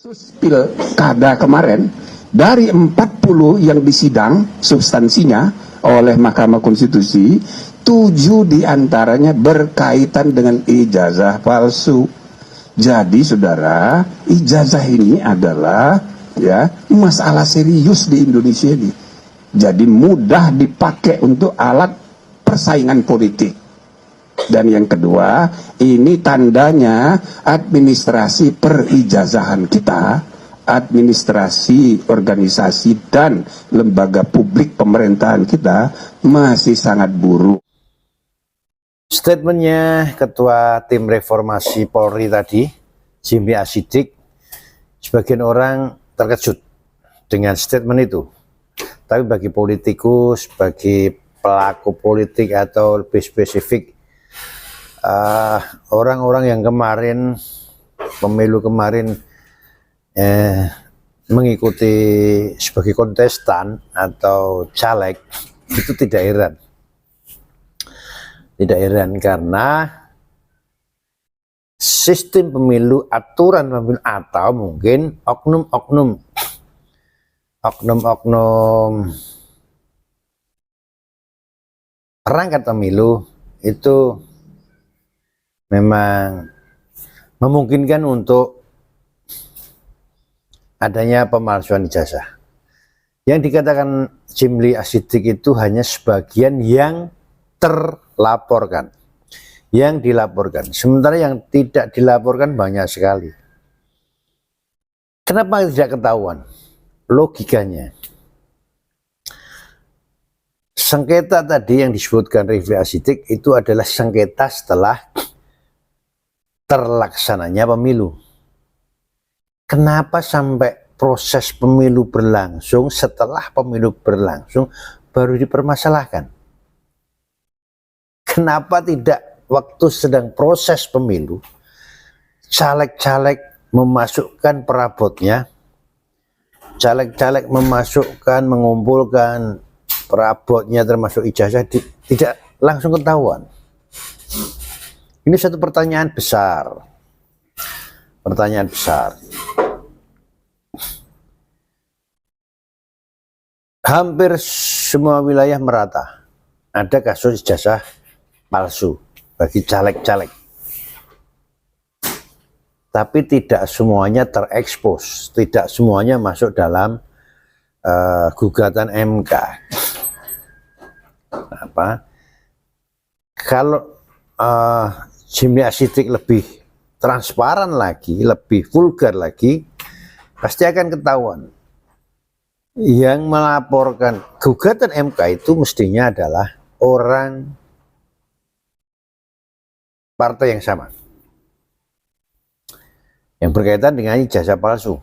Kasus pilkada kemarin, dari 40 yang disidang substansinya oleh Mahkamah Konstitusi, 7 diantaranya berkaitan dengan ijazah palsu. Jadi saudara, ijazah ini adalah masalah serius di Indonesia ini. Jadi mudah dipakai untuk alat persaingan politik. Dan yang kedua, ini tandanya administrasi perijazahan kita, administrasi organisasi dan lembaga publik pemerintahan kita masih sangat buruk. Statementnya Ketua Tim Reformasi Polri tadi, Jimli Asyidik, sebagian orang terkejut dengan statement itu. Tapi bagi politikus, bagi pelaku politik atau lebih spesifik, orang-orang yang kemarin pemilu kemarin mengikuti sebagai kontestan atau caleg, itu tidak heran karena sistem pemilu, aturan pemilu, atau mungkin oknum-oknum perangkat pemilu itu memang memungkinkan untuk adanya pemalsuan ijazah. Yang dikatakan Jimli Asyidik itu hanya sebagian yang terlaporkan, yang dilaporkan. Sementara yang tidak dilaporkan banyak sekali. Kenapa tidak ketahuan? Logikanya, sengketa tadi yang disebutkan Jimli Asyidik itu adalah sengketa setelah terlaksananya pemilu. Kenapa sampai proses pemilu berlangsung, setelah pemilu berlangsung baru dipermasalahkan? Kenapa tidak waktu sedang proses pemilu, caleg-caleg memasukkan perabotnya, caleg-caleg memasukkan, mengumpulkan perabotnya termasuk ijazah, tidak langsung ketahuan? Ini satu pertanyaan besar. Pertanyaan besar. Hampir semua wilayah merata ada kasus ijazah palsu bagi caleg-caleg. Tapi tidak semuanya terekspos, tidak semuanya masuk dalam gugatan MK. Kalau Jimli Asyidik lebih transparan lagi, lebih vulgar lagi, pasti akan ketahuan. Yang melaporkan gugatan MK itu mestinya adalah orang partai yang sama, yang berkaitan dengan ijazah palsu.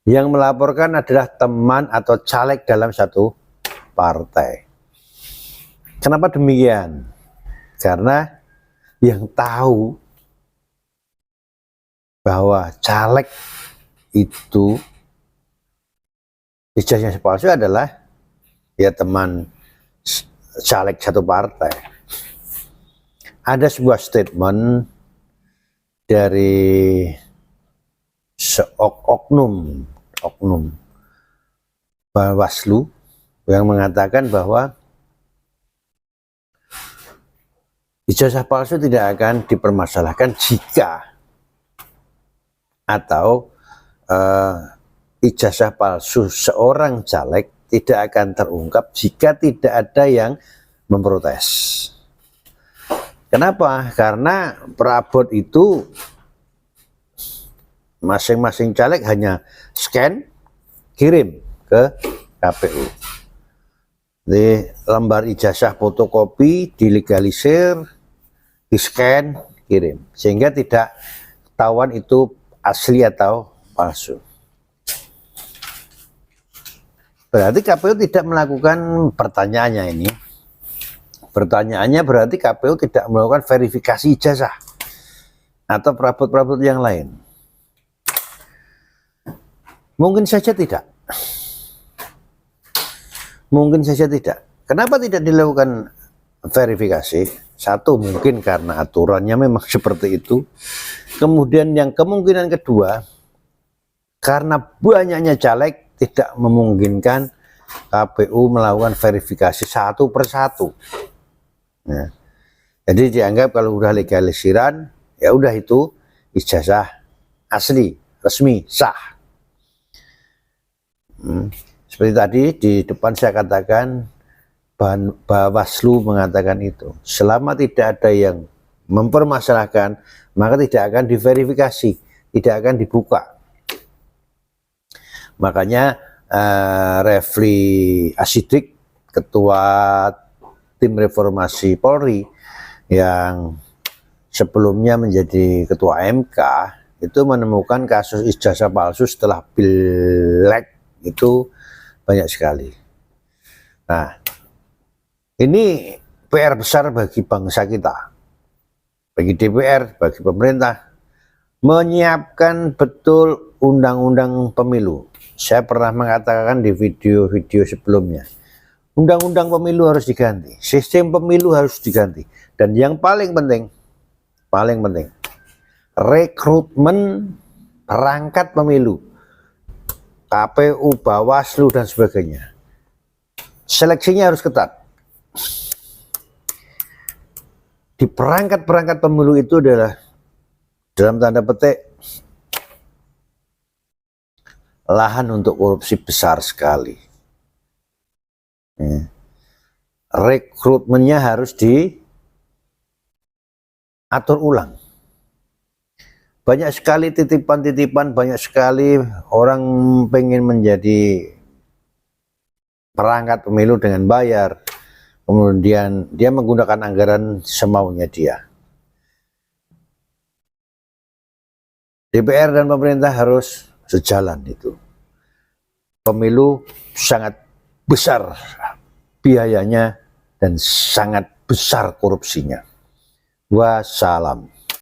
Yang melaporkan adalah teman atau caleg dalam satu partai. Kenapa demikian? Karena yang tahu bahwa caleg itu ijazahnya palsu adalah ya teman caleg satu partai. Ada sebuah statement dari oknum Bawaslu yang mengatakan bahwa ijazah palsu tidak akan dipermasalahkan jika atau ijazah palsu seorang caleg tidak akan terungkap jika tidak ada yang memprotes. Kenapa? Karena perabot itu masing-masing caleg hanya scan, kirim ke KPU. Di lembar ijazah fotokopi, dilegalisir, di-scan, kirim. Sehingga tidak ketahuan itu asli atau palsu. Berarti KPU tidak melakukan pertanyaannya ini. Pertanyaannya berarti KPU tidak melakukan verifikasi ijazah atau perabot-perabot yang lain. Mungkin saja tidak. Mungkin saja tidak. Kenapa tidak dilakukan verifikasi? Satu, mungkin karena aturannya memang seperti itu. Kemudian yang kemungkinan kedua, Karena banyaknya caleg tidak memungkinkan KPU melakukan verifikasi satu persatu. Nah, jadi dianggap kalau udah legalisiran, ya udah itu ijazah asli, resmi, sah. Seperti tadi di depan saya katakan, Bawaslu mengatakan itu. Selama tidak ada yang mempermasalahkan, maka tidak akan diverifikasi, tidak akan dibuka. Makanya Refli Asidik, Ketua Tim Reformasi Polri yang sebelumnya menjadi Ketua MK, itu menemukan kasus ijazah palsu setelah Pileg itu banyak sekali. Nah, ini PR besar bagi bangsa kita, bagi DPR, bagi pemerintah, menyiapkan betul undang-undang pemilu. Saya pernah mengatakan di video-video sebelumnya, undang-undang pemilu harus diganti, sistem pemilu harus diganti, dan yang paling penting, rekrutmen perangkat pemilu, KPU, Bawaslu, dan sebagainya. Seleksinya harus ketat. Di perangkat-perangkat pemilu itu adalah, dalam tanda petik, lahan untuk korupsi besar sekali. Rekrutmennya harus diatur ulang. Banyak sekali titipan-titipan, banyak sekali orang pengen menjadi perangkat pemilu dengan bayar. Kemudian dia menggunakan anggaran semaunya dia. DPR dan pemerintah harus sejalan itu. Pemilu sangat besar biayanya dan sangat besar korupsinya. Wassalam.